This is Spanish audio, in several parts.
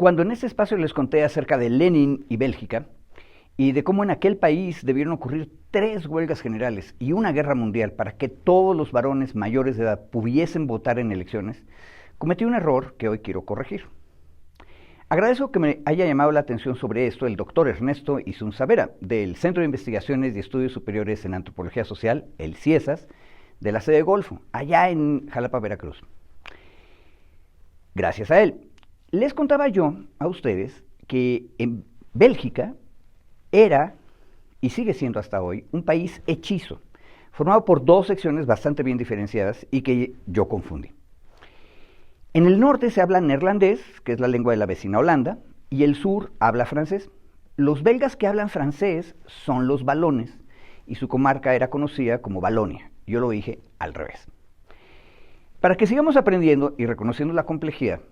Cuando en este espacio les conté acerca de Lenin y Bélgica, y de cómo en aquel país debieron ocurrir 3 huelgas generales y una guerra mundial para que todos los varones mayores de edad pudiesen votar en elecciones, cometí un error que hoy quiero corregir. Agradezco que me haya llamado la atención sobre esto el doctor Ernesto Isunzavera, del Centro de Investigaciones y Estudios Superiores en Antropología Social, el CIESAS, de la sede Golfo, allá en Jalapa, Veracruz. Gracias a él. Les contaba yo a ustedes que en Bélgica era, y sigue siendo hasta hoy, un país hechizo, formado por 2 secciones bastante bien diferenciadas y que yo confundí. En el norte se habla neerlandés, que es la lengua de la vecina Holanda, y el sur habla francés. Los belgas que hablan francés son los valones, y su comarca era conocida como Valonia. Yo lo dije al revés. Para que sigamos aprendiendo y reconociendo la complejidad,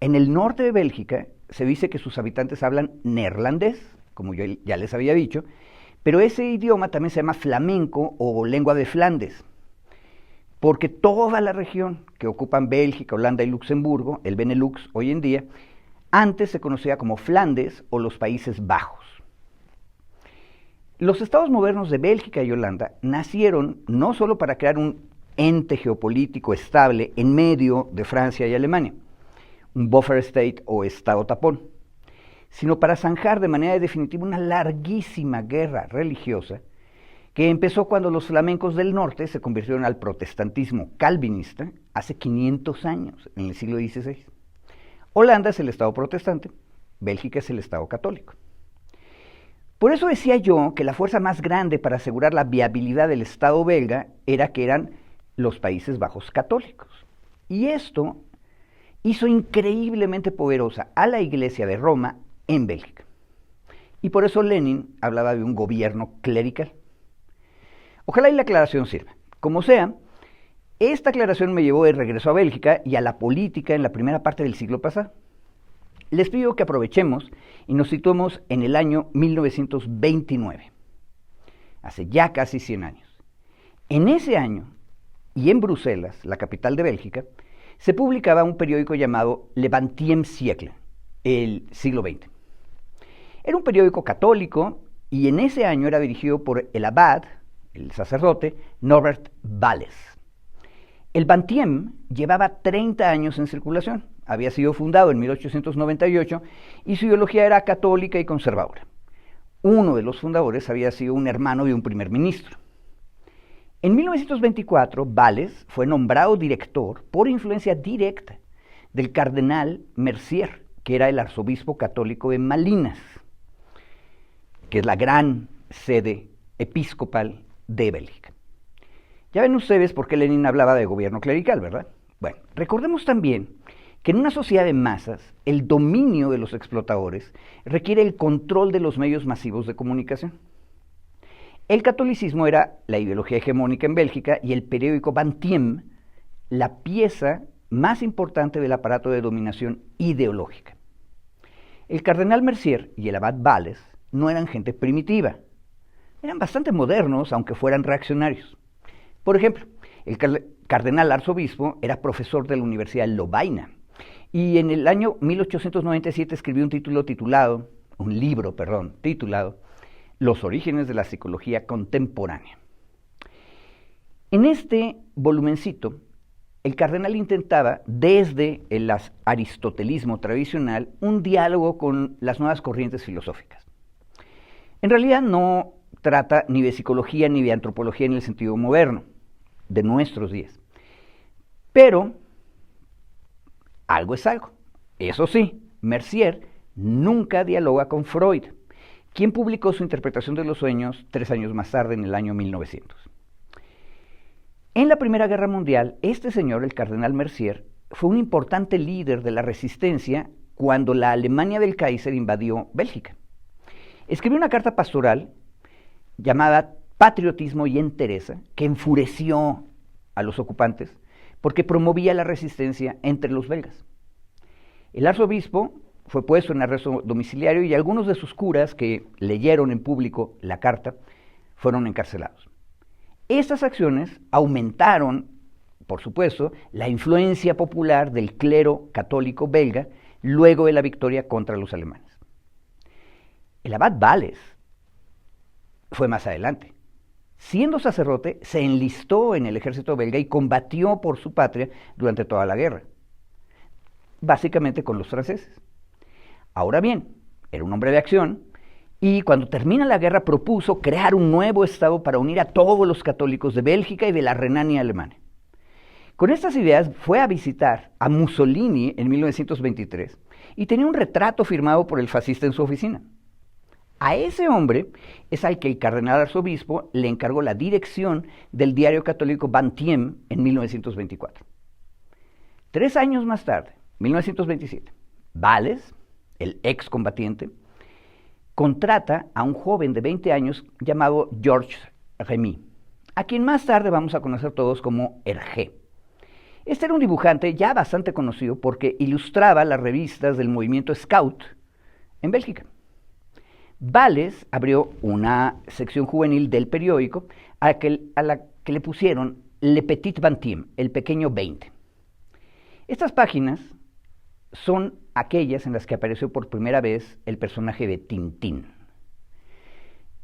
en el norte de Bélgica se dice que sus habitantes hablan neerlandés, como yo ya les había dicho, pero ese idioma también se llama flamenco o lengua de Flandes, porque toda la región que ocupan Bélgica, Holanda y Luxemburgo, el Benelux hoy en día, antes se conocía como Flandes o los Países Bajos. Los estados modernos de Bélgica y Holanda nacieron no solo para crear un ente geopolítico estable en medio de Francia y Alemania, un buffer state o estado tapón, sino para zanjar de manera definitiva una larguísima guerra religiosa que empezó cuando los flamencos del norte se convirtieron al protestantismo calvinista hace 500 años, en el siglo XVI. Holanda es el estado protestante, Bélgica es el estado católico. Por eso decía yo que la fuerza más grande para asegurar la viabilidad del estado belga era que eran los Países Bajos católicos. Y esto hizo increíblemente poderosa a la Iglesia de Roma en Bélgica. Y por eso Lenin hablaba de un gobierno clerical. Ojalá y la aclaración sirva. Como sea, esta aclaración me llevó de regreso a Bélgica y a la política en la primera parte del siglo pasado. Les pido que aprovechemos y nos situemos en el año 1929, hace ya casi 100 años. En ese año, y en Bruselas, la capital de Bélgica, se publicaba un periódico llamado Le XXe siècle, el siglo XX. Era un periódico católico y en ese año era dirigido por el abad, el sacerdote, Norbert Walles. El XXe llevaba 30 años en circulación, había sido fundado en 1898 y su ideología era católica y conservadora. Uno de los fundadores había sido un hermano de un primer ministro. En 1924, Walles fue nombrado director por influencia directa del cardenal Mercier, que era el arzobispo católico de Malinas, que es la gran sede episcopal de Bélgica. Ya ven ustedes por qué Lenin hablaba de gobierno clerical, ¿verdad? Bueno, recordemos también que en una sociedad de masas, el dominio de los explotadores requiere el control de los medios masivos de comunicación. El catolicismo era la ideología hegemónica en Bélgica y el periódico XXe la pieza más importante del aparato de dominación ideológica. El cardenal Mercier y el abad Walles no eran gente primitiva, eran bastante modernos, aunque fueran reaccionarios. Por ejemplo, el cardenal arzobispo era profesor de la Universidad de Lovaina y en el año 1897 escribió un libro titulado Los orígenes de la psicología contemporánea. En este volumencito, el cardenal intentaba, desde el aristotelismo tradicional, un diálogo con las nuevas corrientes filosóficas. En realidad no trata ni de psicología ni de antropología en el sentido moderno, de nuestros días. Pero algo es algo. Eso sí, Mercier nunca dialoga con Freud, quien publicó su interpretación de los sueños 3 años más tarde, en el año 1900. En la Primera Guerra Mundial, este señor, el cardenal Mercier, fue un importante líder de la resistencia cuando la Alemania del Kaiser invadió Bélgica. Escribió una carta pastoral llamada Patriotismo y Entereza, que enfureció a los ocupantes porque promovía la resistencia entre los belgas. El arzobispo fue puesto en arresto domiciliario y algunos de sus curas que leyeron en público la carta fueron encarcelados. Estas acciones aumentaron, por supuesto, la influencia popular del clero católico belga luego de la victoria contra los alemanes. El abad Vales fue más adelante. Siendo sacerdote, se enlistó en el ejército belga y combatió por su patria durante toda la guerra, básicamente con los franceses. Ahora bien, era un hombre de acción y cuando termina la guerra propuso crear un nuevo estado para unir a todos los católicos de Bélgica y de la Renania alemana. Con estas ideas fue a visitar a Mussolini en 1923 y tenía un retrato firmado por el fascista en su oficina. A ese hombre es al que el cardenal arzobispo le encargó la dirección del diario católico Bantiem en 1924. 3 años más tarde, 1927, Vales, el excombatiente, contrata a un joven de 20 años llamado Georges Remy, a quien más tarde vamos a conocer todos como Hergé. Este era un dibujante ya bastante conocido porque ilustraba las revistas del movimiento Scout en Bélgica. Vales abrió una sección juvenil del periódico a la que le pusieron Le Petit Bantiem, el pequeño 20. Estas páginas son aquellas en las que apareció por primera vez el personaje de Tintín.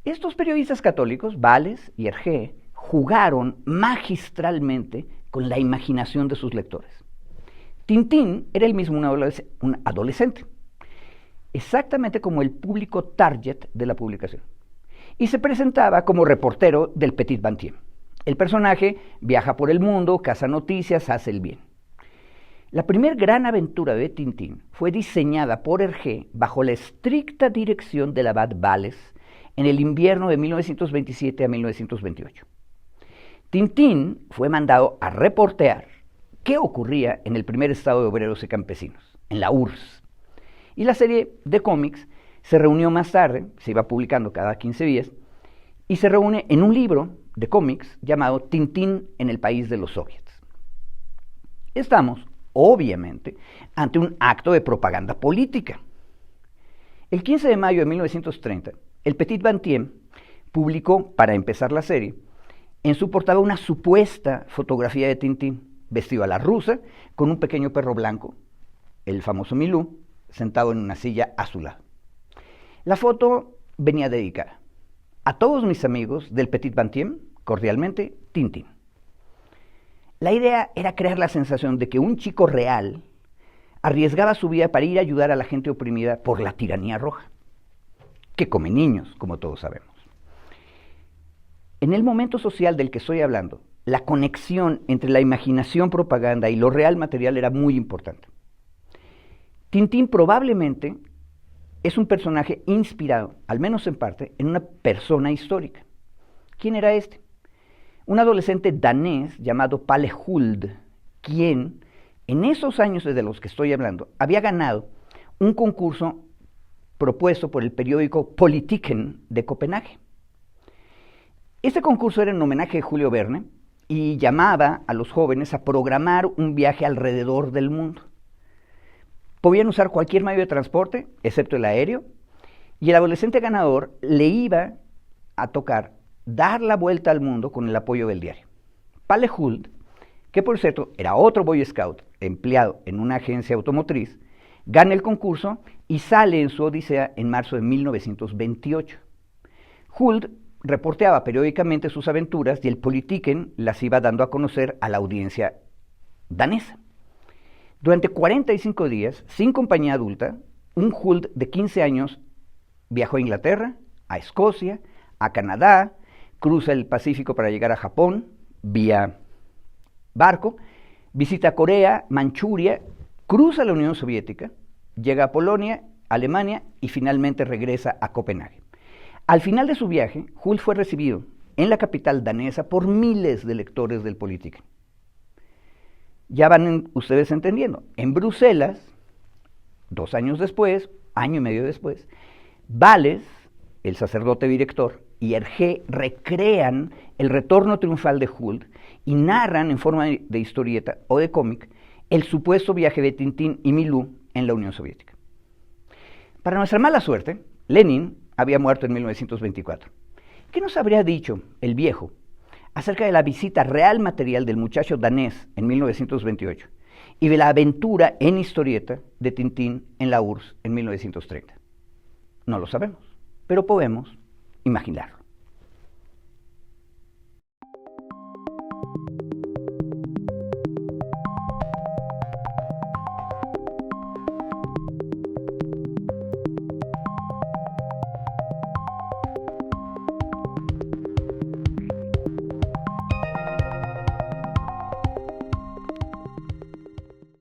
Estos periodistas católicos, Vales y Hergé, jugaron magistralmente con la imaginación de sus lectores. Tintín era él mismo un adolescente, exactamente como el público target de la publicación, y se presentaba como reportero del Petit Bantiem. El personaje viaja por el mundo, caza noticias, hace el bien. La primera gran aventura de Tintín fue diseñada por Hergé bajo la estricta dirección del abad Vales en el invierno de 1927 a 1928. Tintín fue mandado a reportear qué ocurría en el primer estado de obreros y campesinos, en la URSS. Y la serie de cómics se reunió más tarde, se iba publicando cada 15 días, y se reúne en un libro de cómics llamado Tintín en el país de los soviets. Estamos, obviamente, ante un acto de propaganda política. El 15 de mayo de 1930, el Petit Bantiem publicó, para empezar la serie, en su portada una supuesta fotografía de Tintín, vestido a la rusa, con un pequeño perro blanco, el famoso Milou, sentado en una silla a su lado. La foto venía dedicada a todos mis amigos del Petit Bantiem, cordialmente, Tintín. La idea era crear la sensación de que un chico real arriesgaba su vida para ir a ayudar a la gente oprimida por la tiranía roja, que come niños, como todos sabemos. En el momento social del que estoy hablando, la conexión entre la imaginación propaganda y lo real material era muy importante. Tintín probablemente es un personaje inspirado, al menos en parte, en una persona histórica. ¿Quién era este? Un adolescente danés llamado Palle Huld, quien en esos años de los que estoy hablando había ganado un concurso propuesto por el periódico Politiken de Copenhague. Este concurso era en homenaje a Julio Verne y llamaba a los jóvenes a programar un viaje alrededor del mundo. Podían usar cualquier medio de transporte, excepto el aéreo, y el adolescente ganador le iba a tocar dar la vuelta al mundo con el apoyo del diario. Palle Huld, que por cierto era otro Boy Scout empleado en una agencia automotriz, gana el concurso y sale en su odisea en marzo de 1928. Huld reporteaba periódicamente sus aventuras y el Politiken las iba dando a conocer a la audiencia danesa. Durante 45 días, sin compañía adulta, un Huld de 15 años viajó a Inglaterra, a Escocia, a Canadá, cruza el Pacífico para llegar a Japón vía barco, visita Corea, Manchuria, cruza la Unión Soviética, llega a Polonia, Alemania y finalmente regresa a Copenhague. Al final de su viaje, Huld fue recibido en la capital danesa por miles de lectores del Politiken. Ya van ustedes entendiendo. En Bruselas, 2 años después, año y medio después, Vales, el sacerdote director, y Hergé recrean el retorno triunfal de Huld y narran en forma de historieta o de cómic el supuesto viaje de Tintín y Milou en la Unión Soviética. Para nuestra mala suerte, Lenin había muerto en 1924. ¿Qué nos habría dicho el viejo acerca de la visita real material del muchacho danés en 1928 y de la aventura en historieta de Tintín en la URSS en 1930? No lo sabemos, pero podemos imaginarlo.